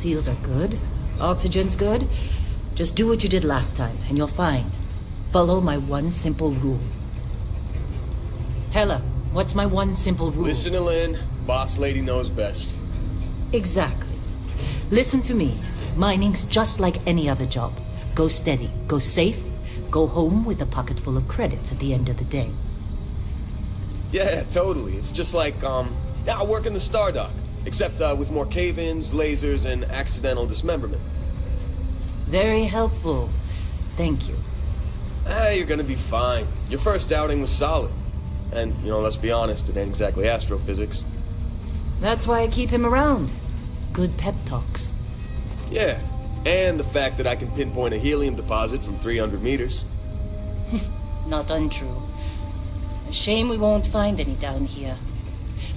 Seals are good. Oxygen's good. Just do what you did last time, and you're fine. Follow my one simple rule. Hella, what's my one simple rule? Listen to Lynn. Boss lady knows best. Exactly. Listen to me. Mining's just like any other job. Go steady, go safe, go home with a pocket full of credits at the end of the day. Yeah, totally. It's just like, I work in the Star Dock. Except, with more cave-ins, lasers, and accidental dismemberment. Very helpful. Thank you. You're gonna be fine. Your first outing was solid. And, let's be honest, it ain't exactly astrophysics. That's why I keep him around. Good pep talks. Yeah, and the fact that I can pinpoint a helium deposit from 300 meters. Not untrue. A shame we won't find any down here.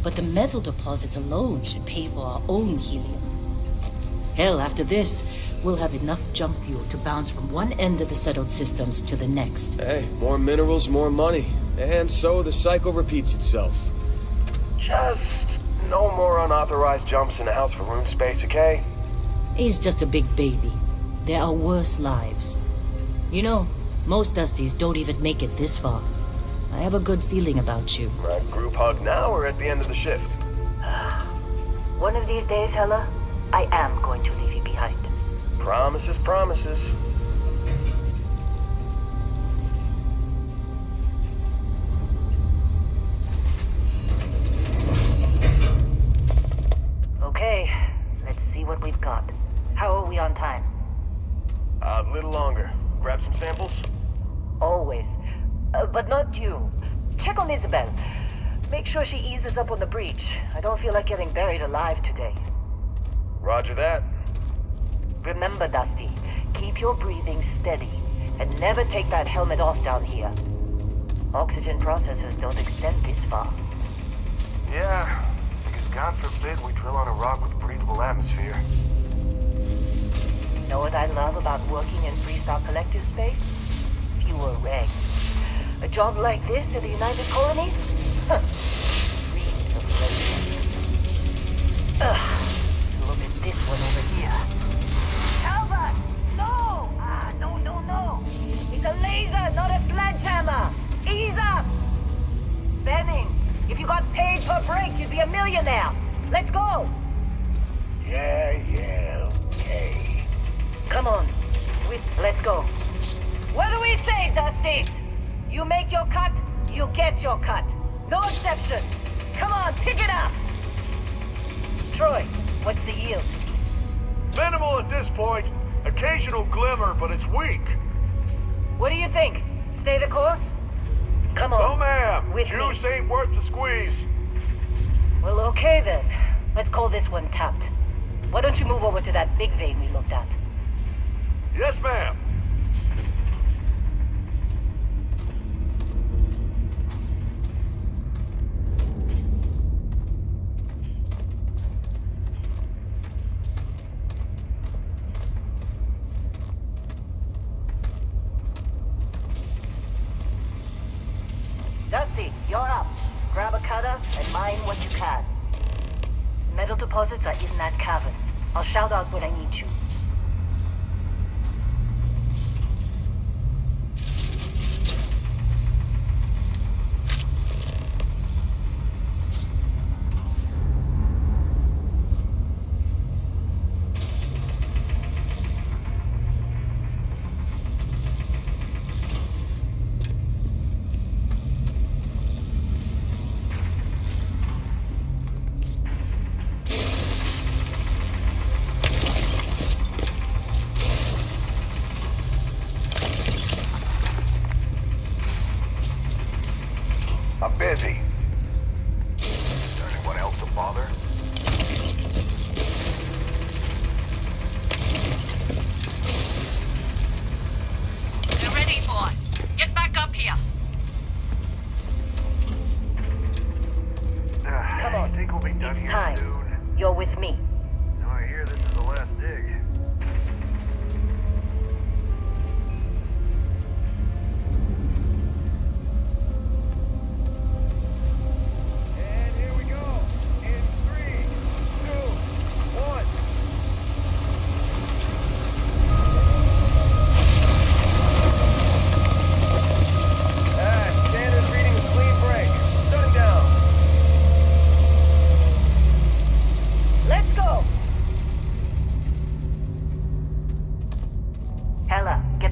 But the metal deposits alone should pay for our own helium. Hell, after this, we'll have enough jump fuel to bounce from one end of the settled systems to the next. Hey, more minerals, more money. And so the cycle repeats itself. Just no more unauthorized jumps in the house for room space, okay? He's just a big baby. There are worse lives. You know, most Dusties don't even make it this far. I have a good feeling about you. Right, group hug now or at the end of the shift? One of these days, Hella, I am going to leave you behind. Promises, promises. Okay, let's see what we've got. How are we on time? A little longer. Grab some samples? Always. But not you. Check on Isabel. Make sure she eases up on the breach. I don't feel like getting buried alive today. Roger that. Remember, Dusty, keep your breathing steady, and never take that helmet off down here. Oxygen processors don't extend this far. Yeah, because God forbid we drill on a rock with breathable atmosphere. Know what I love about working in Freestar Collective space? Fewer regs. A job like this in the United Colonies? Huh. Dreams of pleasure. Look at this one over here. Albert! No! No. It's a laser, not a sledgehammer. Ease up! Benning, if you got paid per break, you'd be a millionaire. Let's go! Yeah, okay. Come on. Let's go. What do we say, Dusties? You make your cut, you get your cut. No exceptions. Come on, pick it up! Troy, what's the yield? Minimal at this point. Occasional glimmer, but it's weak. What do you think? Stay the course? Come on. No, ma'am. With Juice me. ain't worth the squeeze. Well, okay then. Let's call this one tapped. Why don't you move over to that big vein we looked at? Yes, ma'am. Dusty, you're up. Grab a cutter and mine what you can. Metal deposits are in that cavern. I'll shout out when I need you.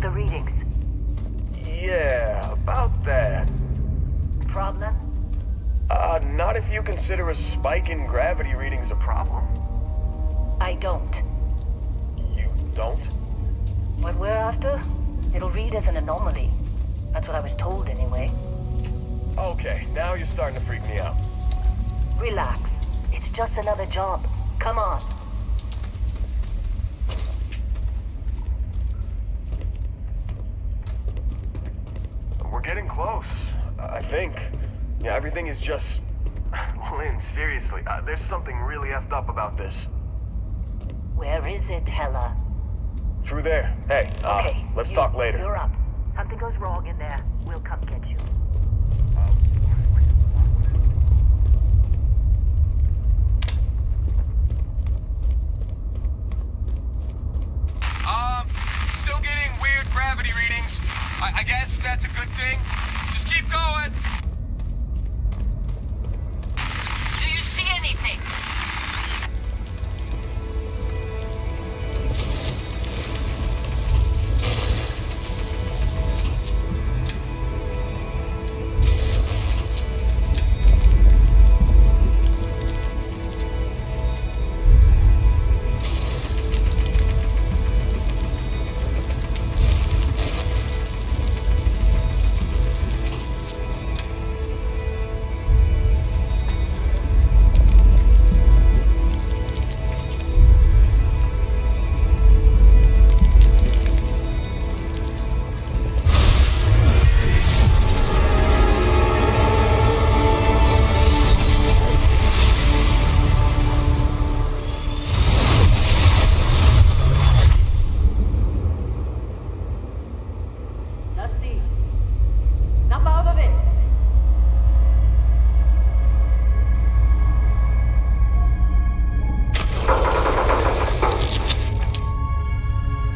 the readings? Yeah, about that. Problem? Not if you consider a spike in gravity readings a problem. I don't. You don't? What we're after? It'll read as an anomaly. That's what I was told anyway. Okay, now you're starting to freak me out. Relax. It's just another job. Come on. We're getting close. I think. Yeah, everything is just... Lynn, seriously, there's something really effed up about this. Where is it, Hella? through there. Hey, Okay. let's talk later. You're up. Something goes wrong in there. We'll come get you. Still getting weird gravity readings. I guess that's a good thing. Just keep going. Do you see anything? Dusty, snap out of it.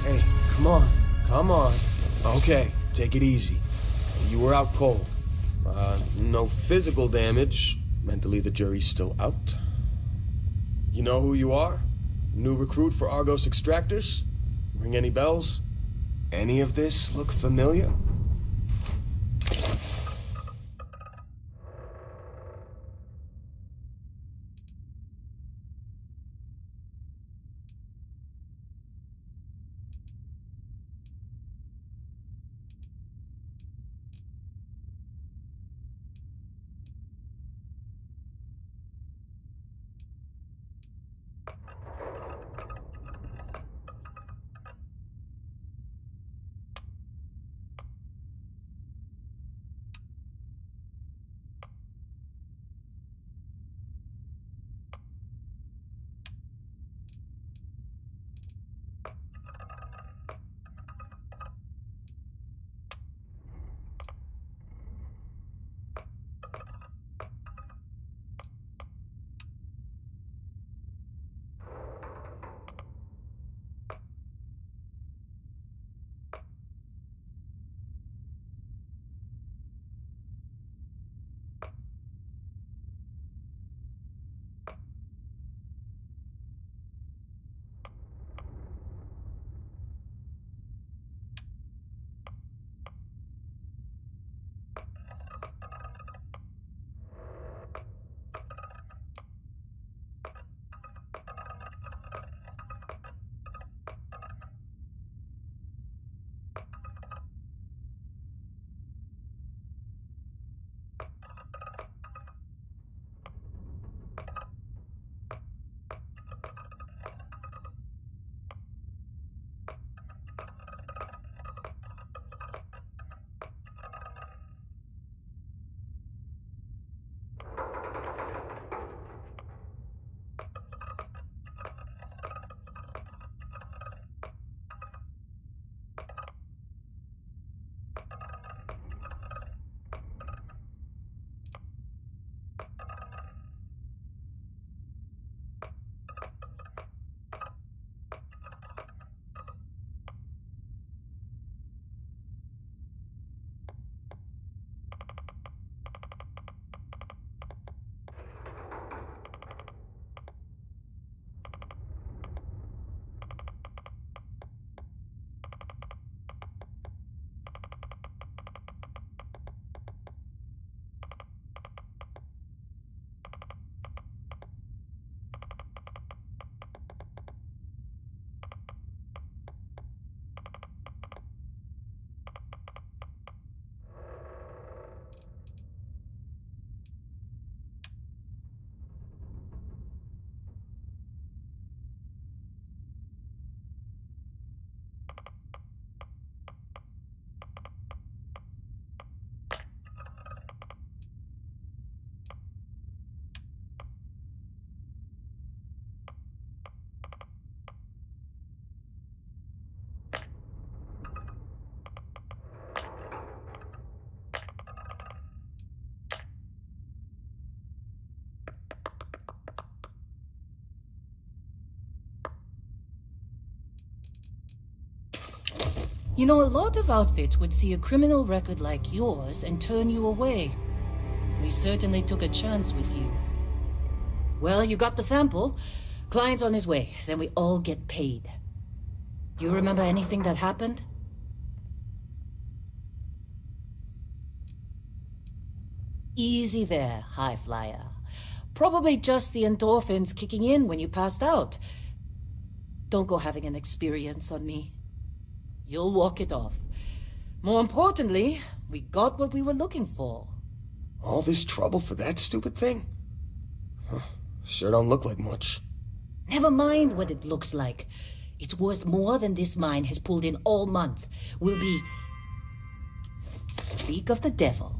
Hey, come on. Come on. Okay, take it easy. You were out cold. No physical damage. Mentally, the jury's still out. You know who you are? New recruit for Argos Extractors? Ring any bells? Any of this look familiar? You know, a lot of outfits would see a criminal record like yours and turn you away. We certainly took a chance with you. Well, you got the sample. Client's on his way, then we all get paid. You remember anything that happened? Easy there, high flyer. Probably just the endorphins kicking in when you passed out. Don't go having an experience on me. You'll walk it off. More importantly, we got what we were looking for. All this trouble for that stupid thing? Huh, sure don't look like much. Never mind what it looks like. It's worth more than this mine has pulled in all month. We'll be... Speak of the devil.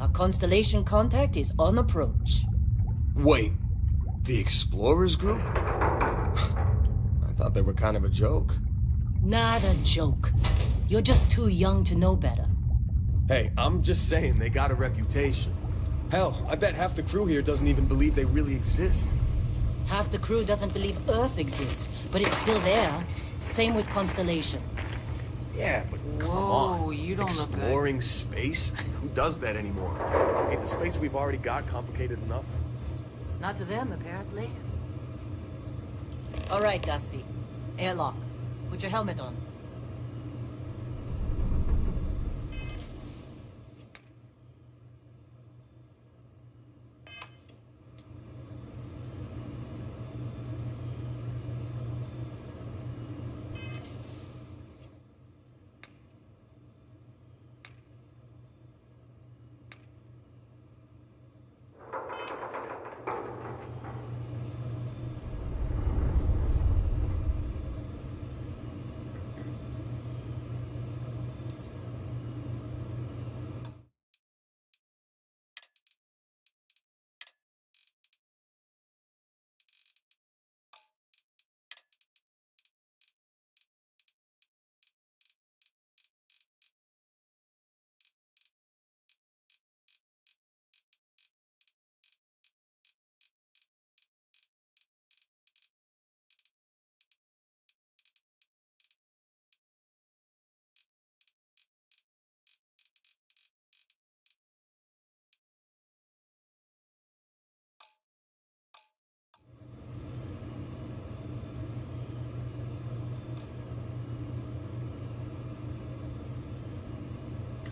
Our constellation contact is on approach. Wait, the Explorers group? I thought they were kind of a joke. Not a joke. You're just too young to know better. Hey, I'm just saying they got a reputation. Hell, I bet half the crew here doesn't even believe they really exist. Half the crew doesn't believe Earth exists, but it's still there. Same with Constellation. Yeah, but come Whoa, on. you don't look good. Exploring space? Who does that anymore? Ain't the space we've already got complicated enough? Not to them, apparently. All right, Dusty. Airlock. Put your helmet on.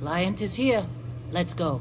Client is here. Let's go.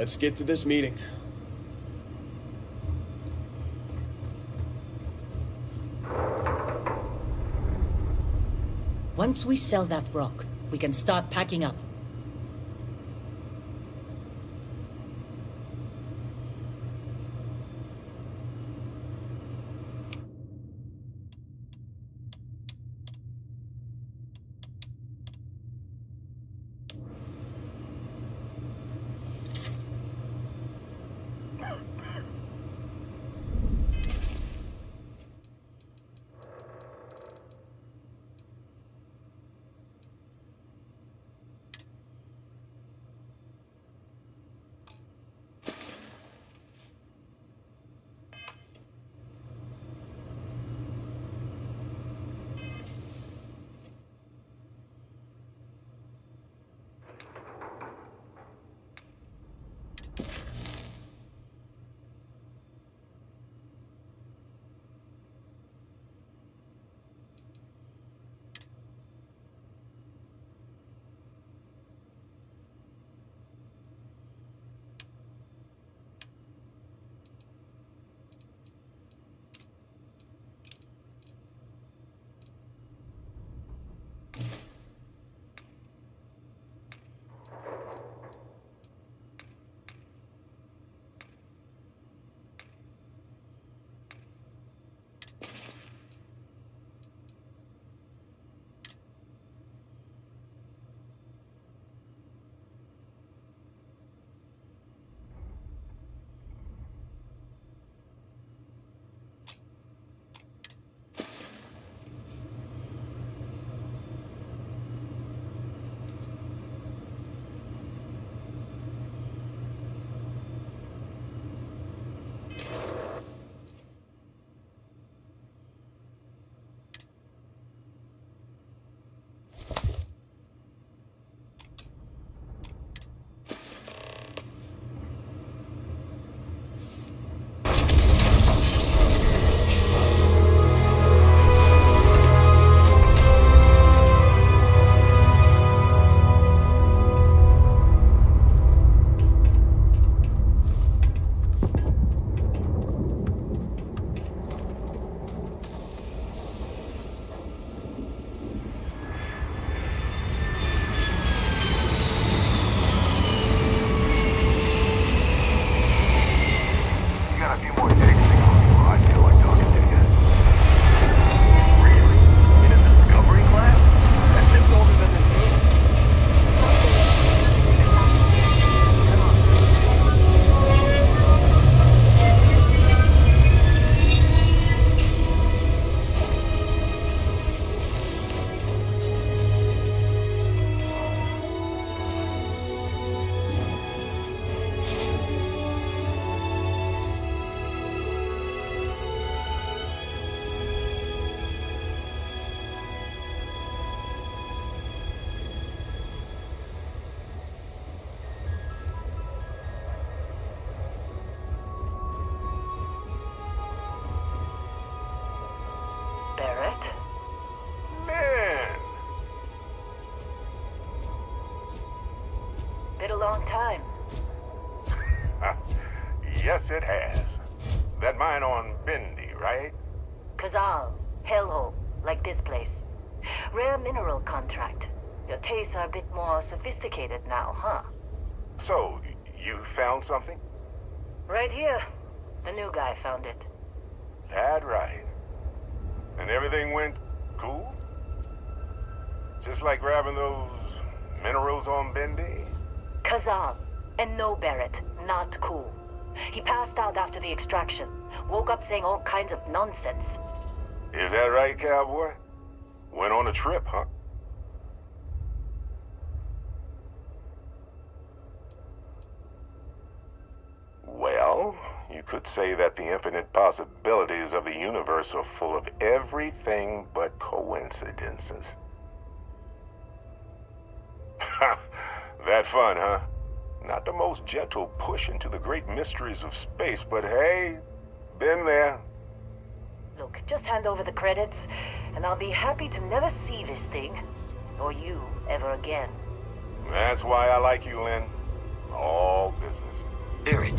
let's get to this meeting. Once we sell that rock, we can start packing up. long time. Yes, it has. That mine on Bendy, right? Kazal, hellhole, like this place. Rare mineral contract. Your tastes are a bit more sophisticated now, huh? So, you found something? Right here. The new guy found it. That right. And everything went cool? Just like grabbing those minerals on Bendy? Kazal, and no Barrett, not cool. He passed out after the extraction. Woke up saying all kinds of nonsense. Is that right, cowboy? Went on a trip, huh? Well, you could say that the infinite possibilities of the universe are full of everything but coincidences. That fun, huh? Not the most gentle push into the great mysteries of space, but hey, been there. Look, just hand over the credits, and I'll be happy to never see this thing, or you, ever again. That's why I like you, Lynn. All business. Barrett,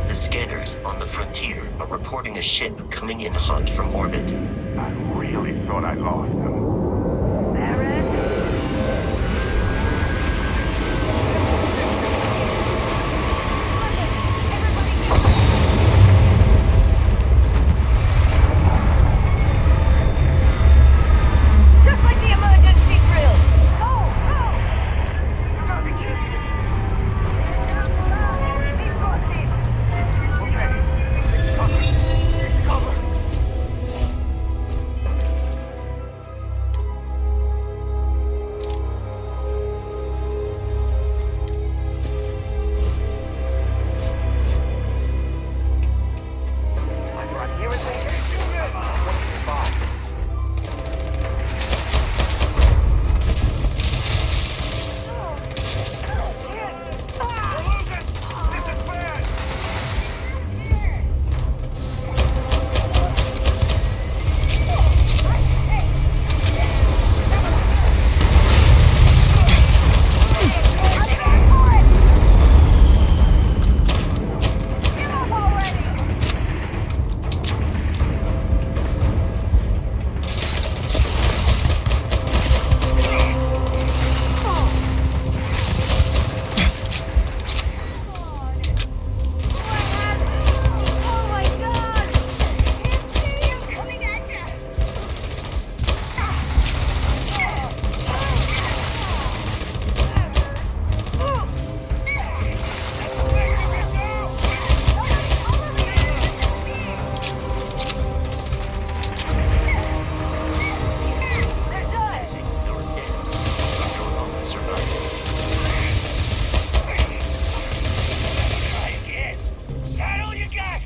the scanners on the frontier are reporting a ship coming in hot from orbit. I really thought I lost them. Just like the emergency drill! Go! Go! You gotta be kidding me. Explosive! Okay. Take cover. Take cover. Either I'm hearing things, or I'm going to survive. This is bad! Oh my god! It's coming at you! Using your dance, you're on the survival. Try again. Got all you got.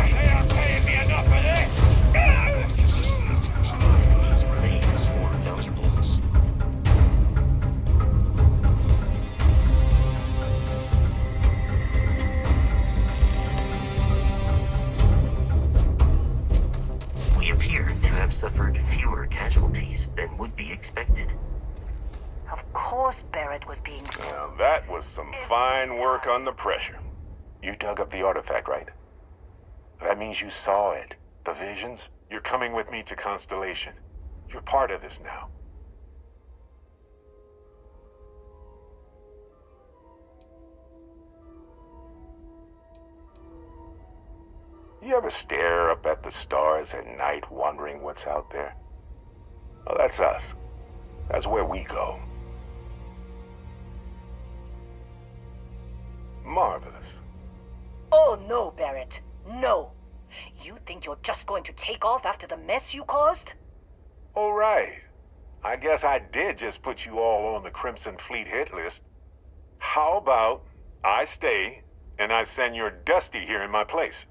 They aren't paying me enough for this. These remains for valuables. We appear to have suffered fewer casualties than would be expected. Of course Barrett was being... Now that was some fine work under pressure. You dug up the artifact, right? That means you saw it. The visions? You're coming with me to Constellation. You're part of this now. You ever stare up at the stars at night wondering what's out there? Well, that's us. That's where we go. Marvelous. Oh no, Barrett. No. You think you're just going to take off after the mess you caused? All right. I guess I did just put you all on the Crimson Fleet hit list. How about I stay and I send your Dusty here in my place?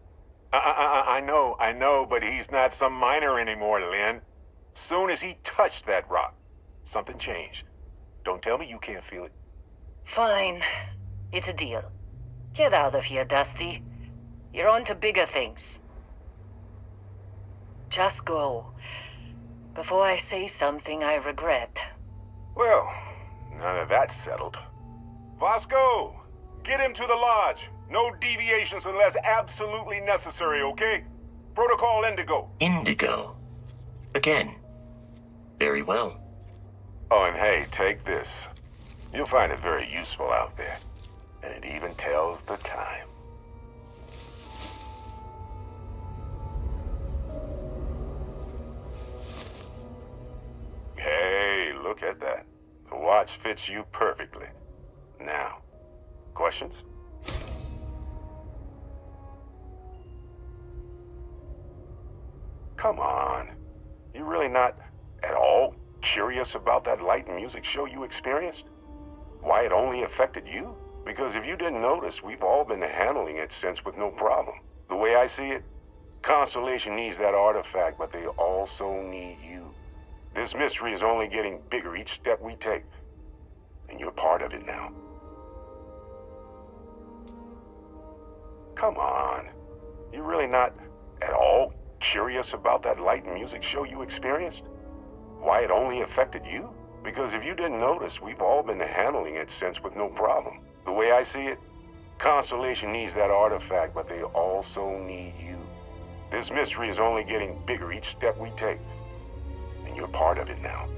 I know, but he's not some miner anymore, Lynn. Soon as he touched that rock, something changed. Don't tell me you can't feel it. Fine. It's a deal. Get out of here, Dusty. You're on to bigger things. Just go. Before I say something I regret. Well, now that that's settled. Vasco, get him to the lodge. No deviations unless absolutely necessary, okay? Protocol Indigo. Indigo. Again. Very well. Oh, and hey, take this. You'll find it very useful out there. And it even tells the time. Hey, look at that. The watch fits you perfectly. Now, questions? Come on. You really not at all curious about that light and music show you experienced? Why it only affected you? Because if you didn't notice, we've all been handling it since with no problem. The way I see it, Constellation needs that artifact, but they also need you. This mystery is only getting bigger each step we take. And you're part of it now. Come on. You really not at all curious about that light and music show you experienced? Why it only affected you? Because if you didn't notice, we've all been handling it since with no problem. The way I see it, Constellation needs that artifact, but they also need you. This mystery is only getting bigger each step we take, and you're part of it now.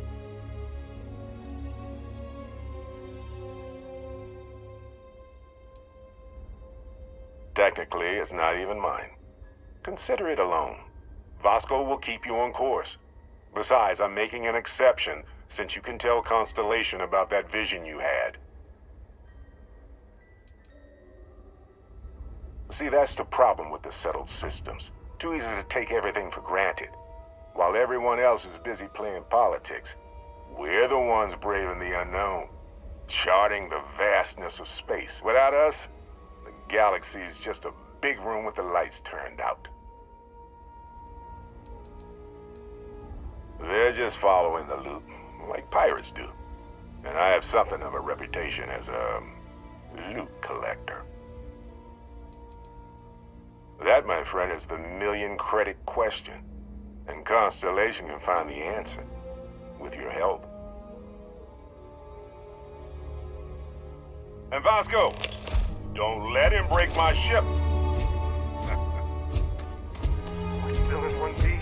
Technically, it's not even mine. Consider it a loan. Vasco will keep you on course. Besides, I'm making an exception since you can tell Constellation about that vision you had. See, that's the problem with the settled systems. Too easy to take everything for granted. While everyone else is busy playing politics, we're the ones braving the unknown, charting the vastness of space. Without us, the galaxy is just a big room with the lights turned out. They're just following the loot, like pirates do. And I have something of a reputation as a loot collector. That, my friend, is the million-credit question. And Constellation can find the answer, with your help. And Vasco, don't let him break my ship. We're still in one piece.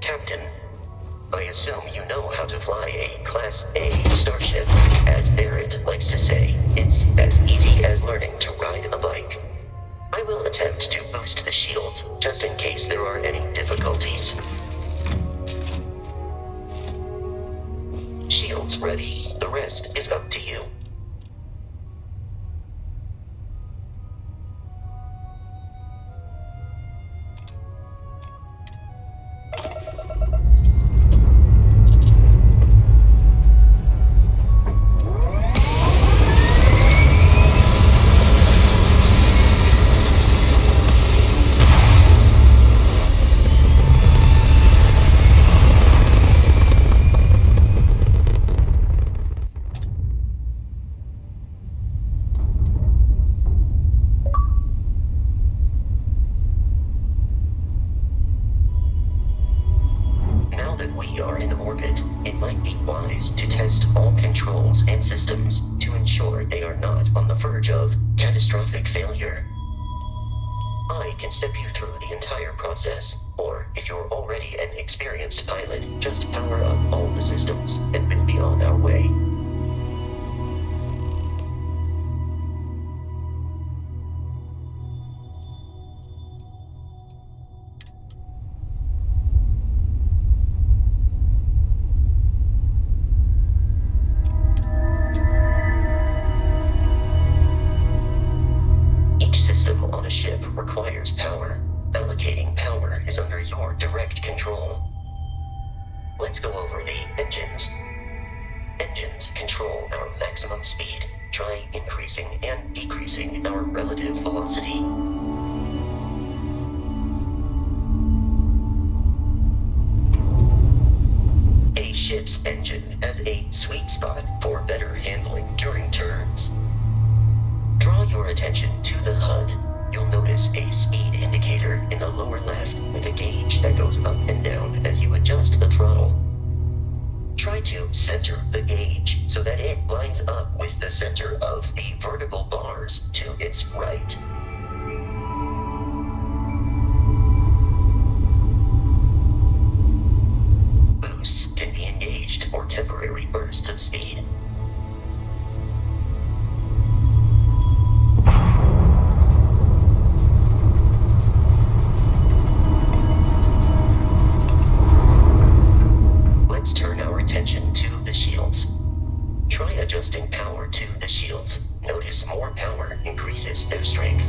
Captain, I assume you know how to fly a Class A starship. As Barrett likes to say, it's as easy as learning to ride a bike. I will attempt to boost the shields, just in case there are any difficulties. Shields ready. The rest is up to you. To test all controls and systems to ensure they are not on the verge of catastrophic failure. I can step you through the entire process, or if you're already an experienced pilot, just power up all the systems and we'll be on our way. Requires power. Allocating power is under your direct control. Let's go over the engines. Engines control our maximum speed. Try increasing and decreasing our relative velocity. A ship's engine has a sweet spot for better handling during turns. Draw your attention to the HUD. You'll notice a speed indicator in the lower left with a gauge that goes up and down as you adjust the throttle. Try to center the gauge so that it lines up with the center of the vertical bars to its right. Boosts can be engaged for temporary bursts of speed. Try adjusting power to the shields. Notice more power increases their strength.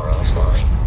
are offline.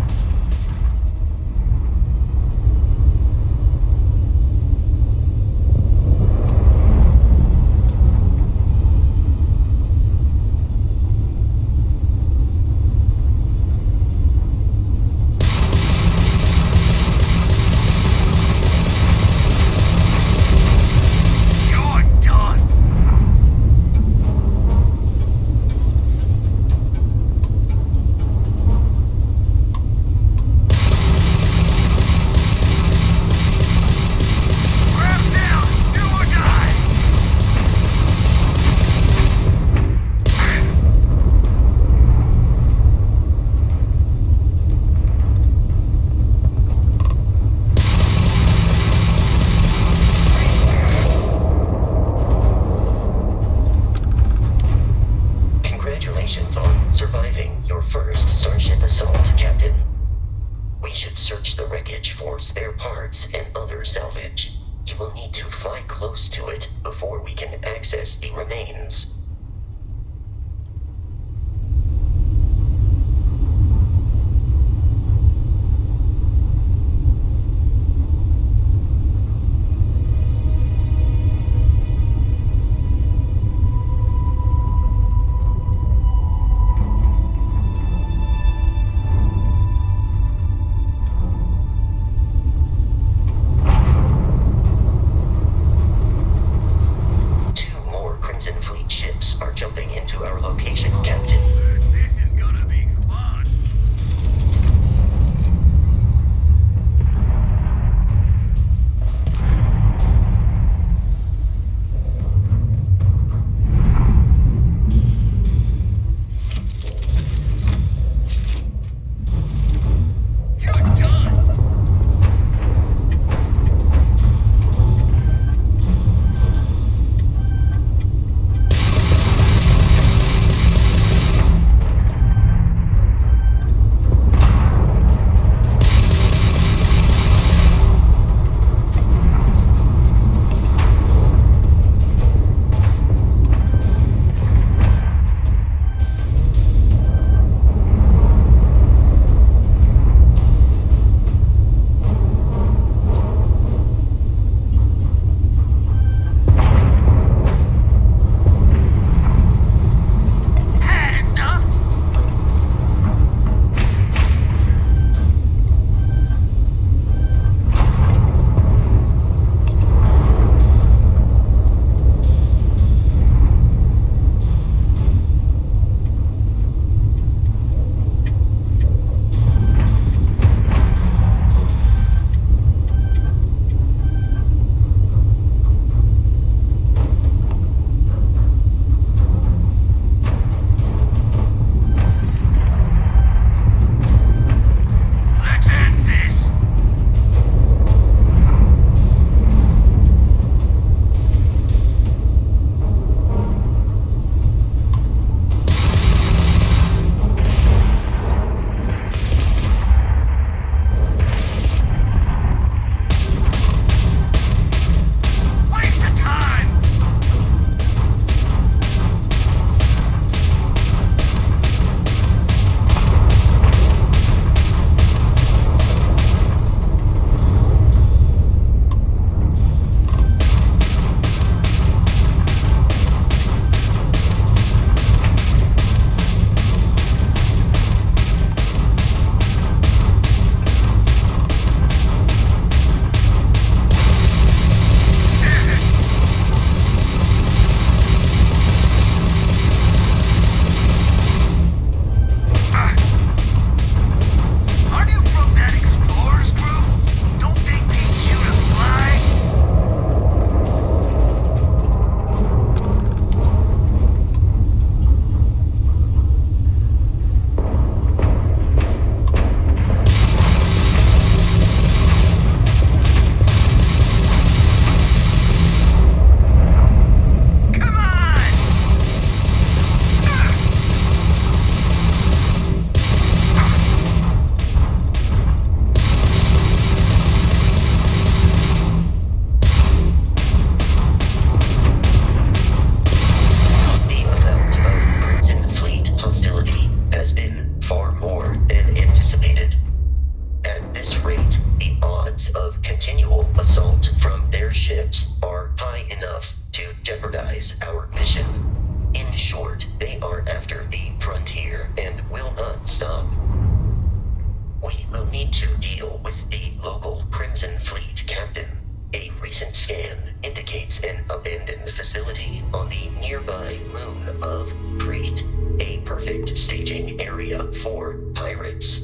turrets.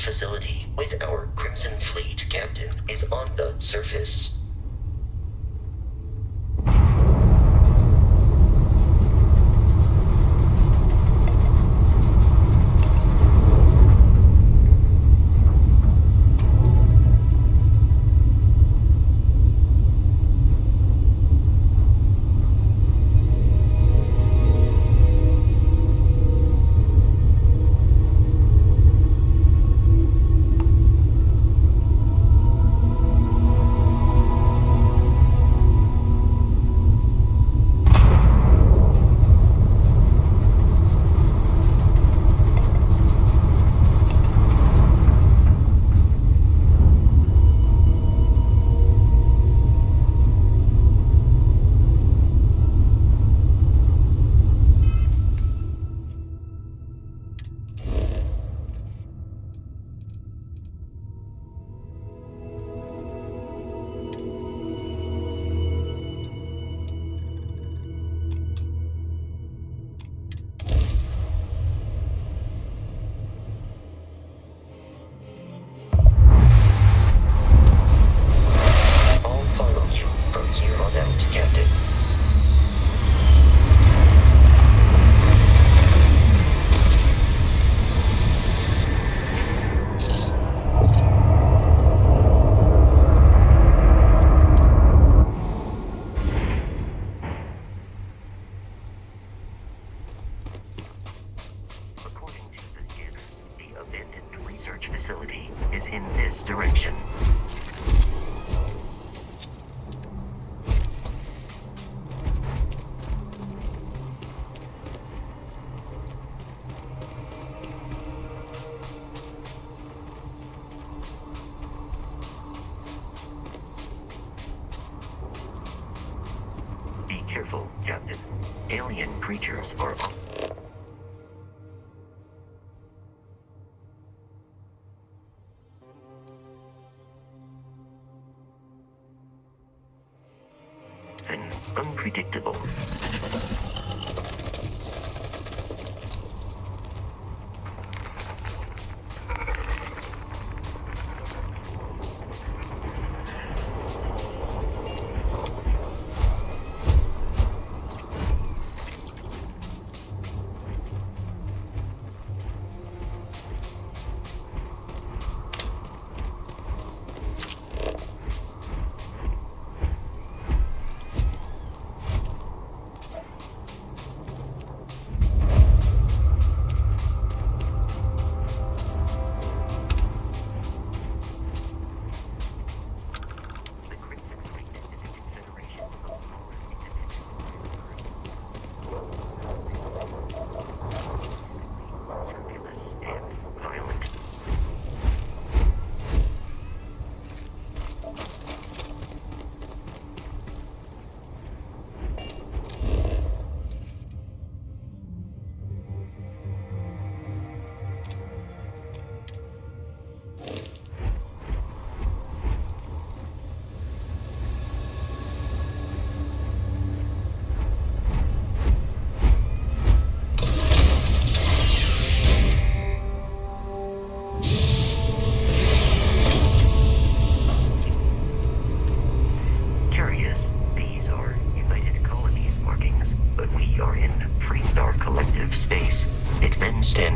Facility with our Crimson Fleet captain is on the surface. Research facility is in this direction. Be careful, Captain. Alien creatures are on. Unpredictable.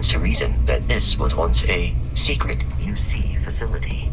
stands to reason that this was once a secret UC facility.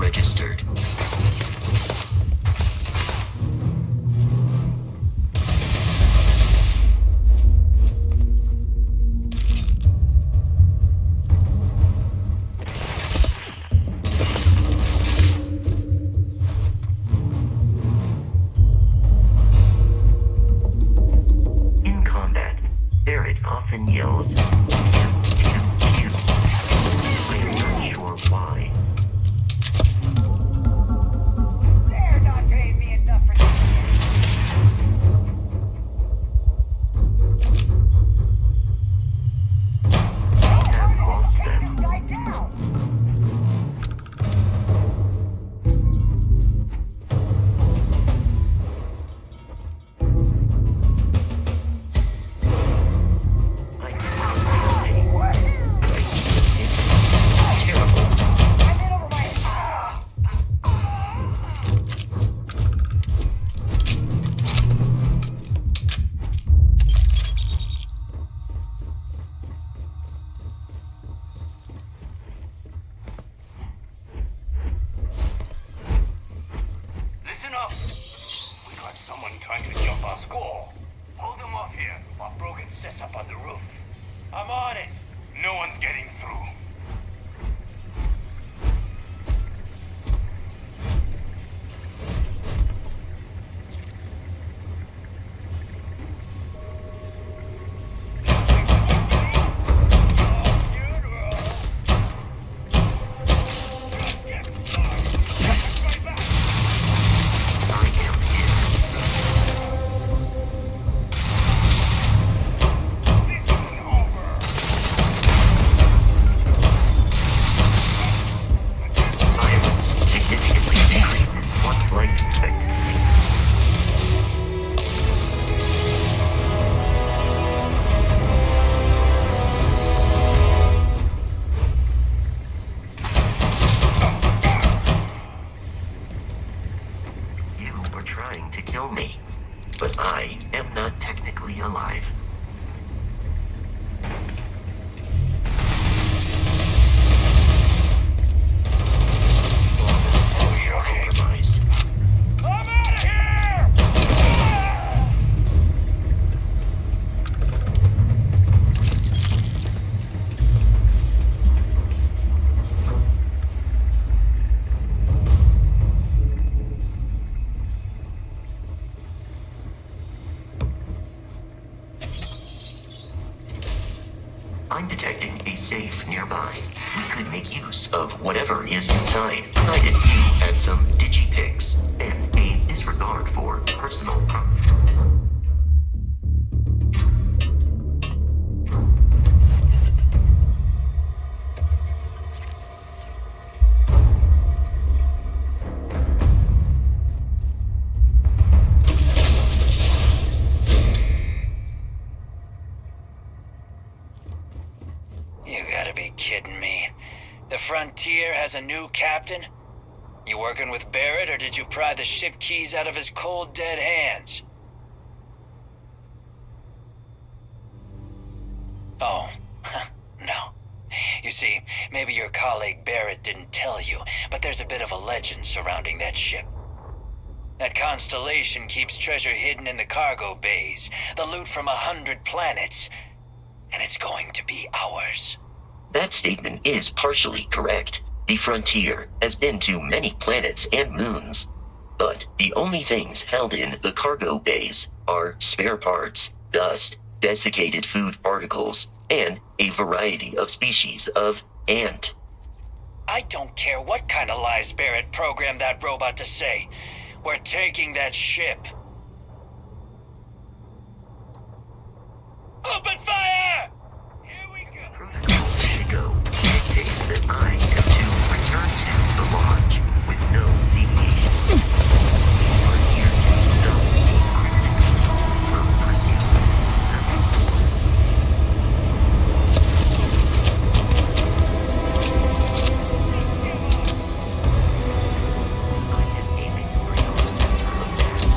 registered. In combat, Barrett often yells, "Kill, kill, kill." I'm not sure why. They're not paying me enough for I have lost them. this guy down. I it's terrible. I'm in over my... Listen up. We got someone trying to jump our score. Hold them off here while Brogan sets up on the roof. I'm on it. No one's getting through. I am hit. Violence significantly decreases one's life expectancy. You were trying to kill me, but I am not technically alive. Compromised. I'm out of here! I'm detecting a safe nearby. We could make use of whatever is inside, provided you had some digipics and a disregard for personal property. You gotta be kidding me. The Frontier has a new captain? You working with Barrett, or did you pry the ship keys out of his cold, dead hands? Oh, no. You see, maybe your colleague Barrett didn't tell you, but there's a bit of a legend surrounding that ship. That constellation keeps treasure hidden in the cargo bays, the loot from 100 planets, and it's going to be ours. That statement is partially correct. The Frontier has been to many planets and moons. But the only things held in the cargo bays are spare parts, dust, desiccated food particles, and a variety of species of ant. I don't care what kind of lies Barrett programmed that robot to say. We're taking that ship. Open fire! Here we go. Protocol to go dictates that I am to return to the lodge with no deviation. We are here to stop the Crimson Fleet from pursuing I am aiming for your center of mass.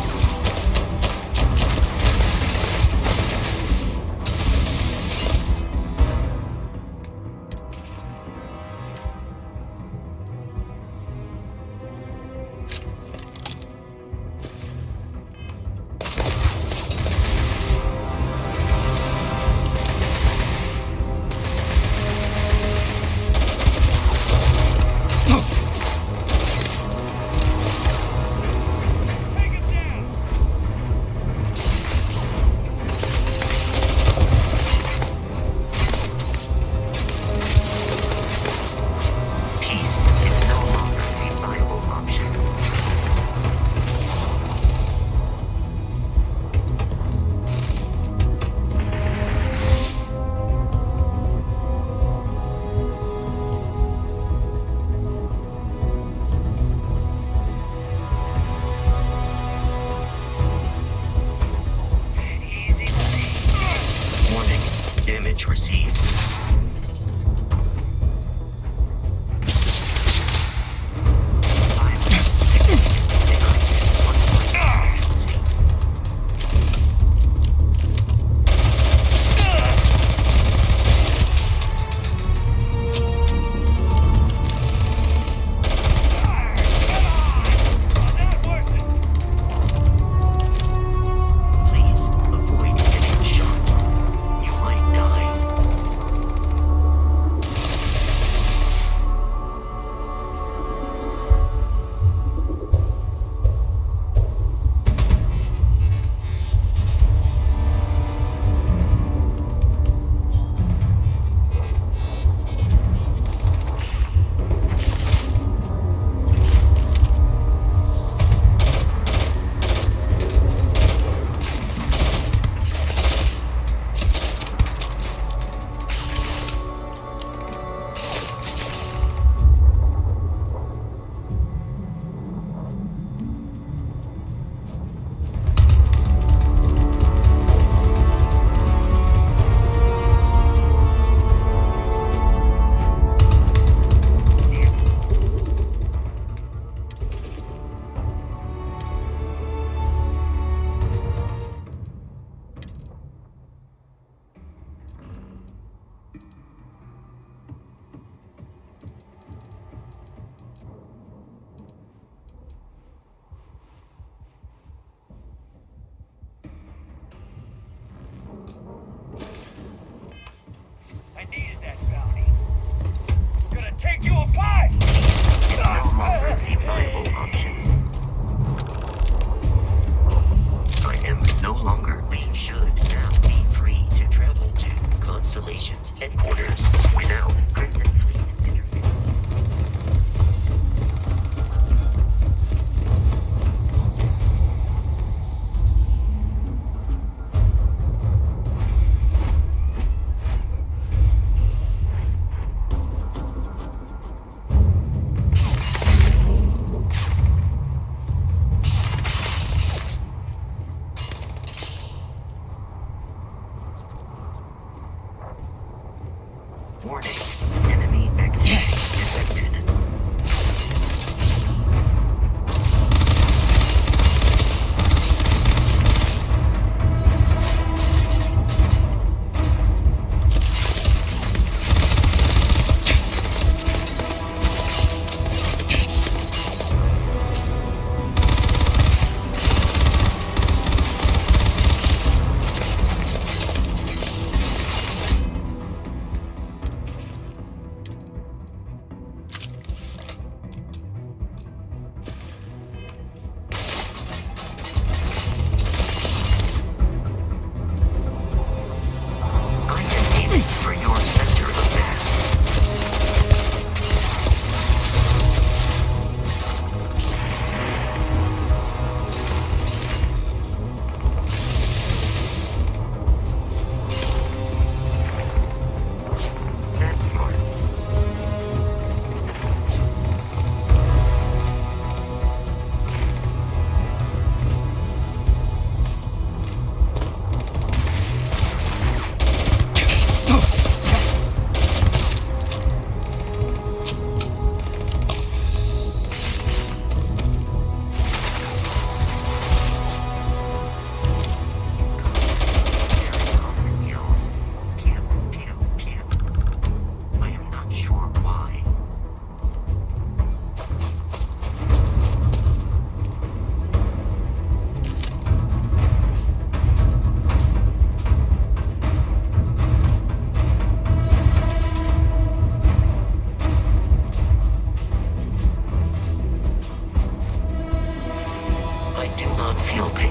feel pain,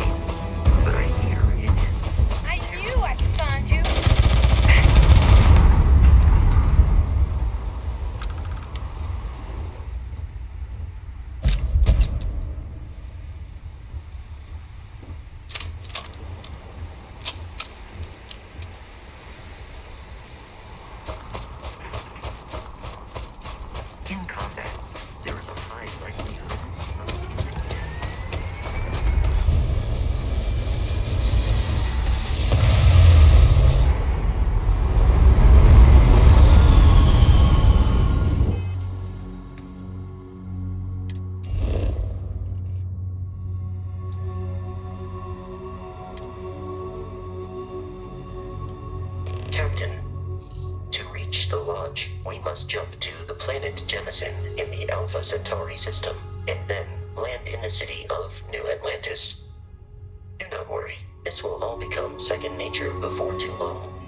but I hear it is. I knew I could find you. In combat, there is a high likelihood of Captain, to reach the Lodge, we must jump to the planet Jemison in the Alpha Centauri system, and then land in the city of New Atlantis. Do not worry, this will all become second nature before too long.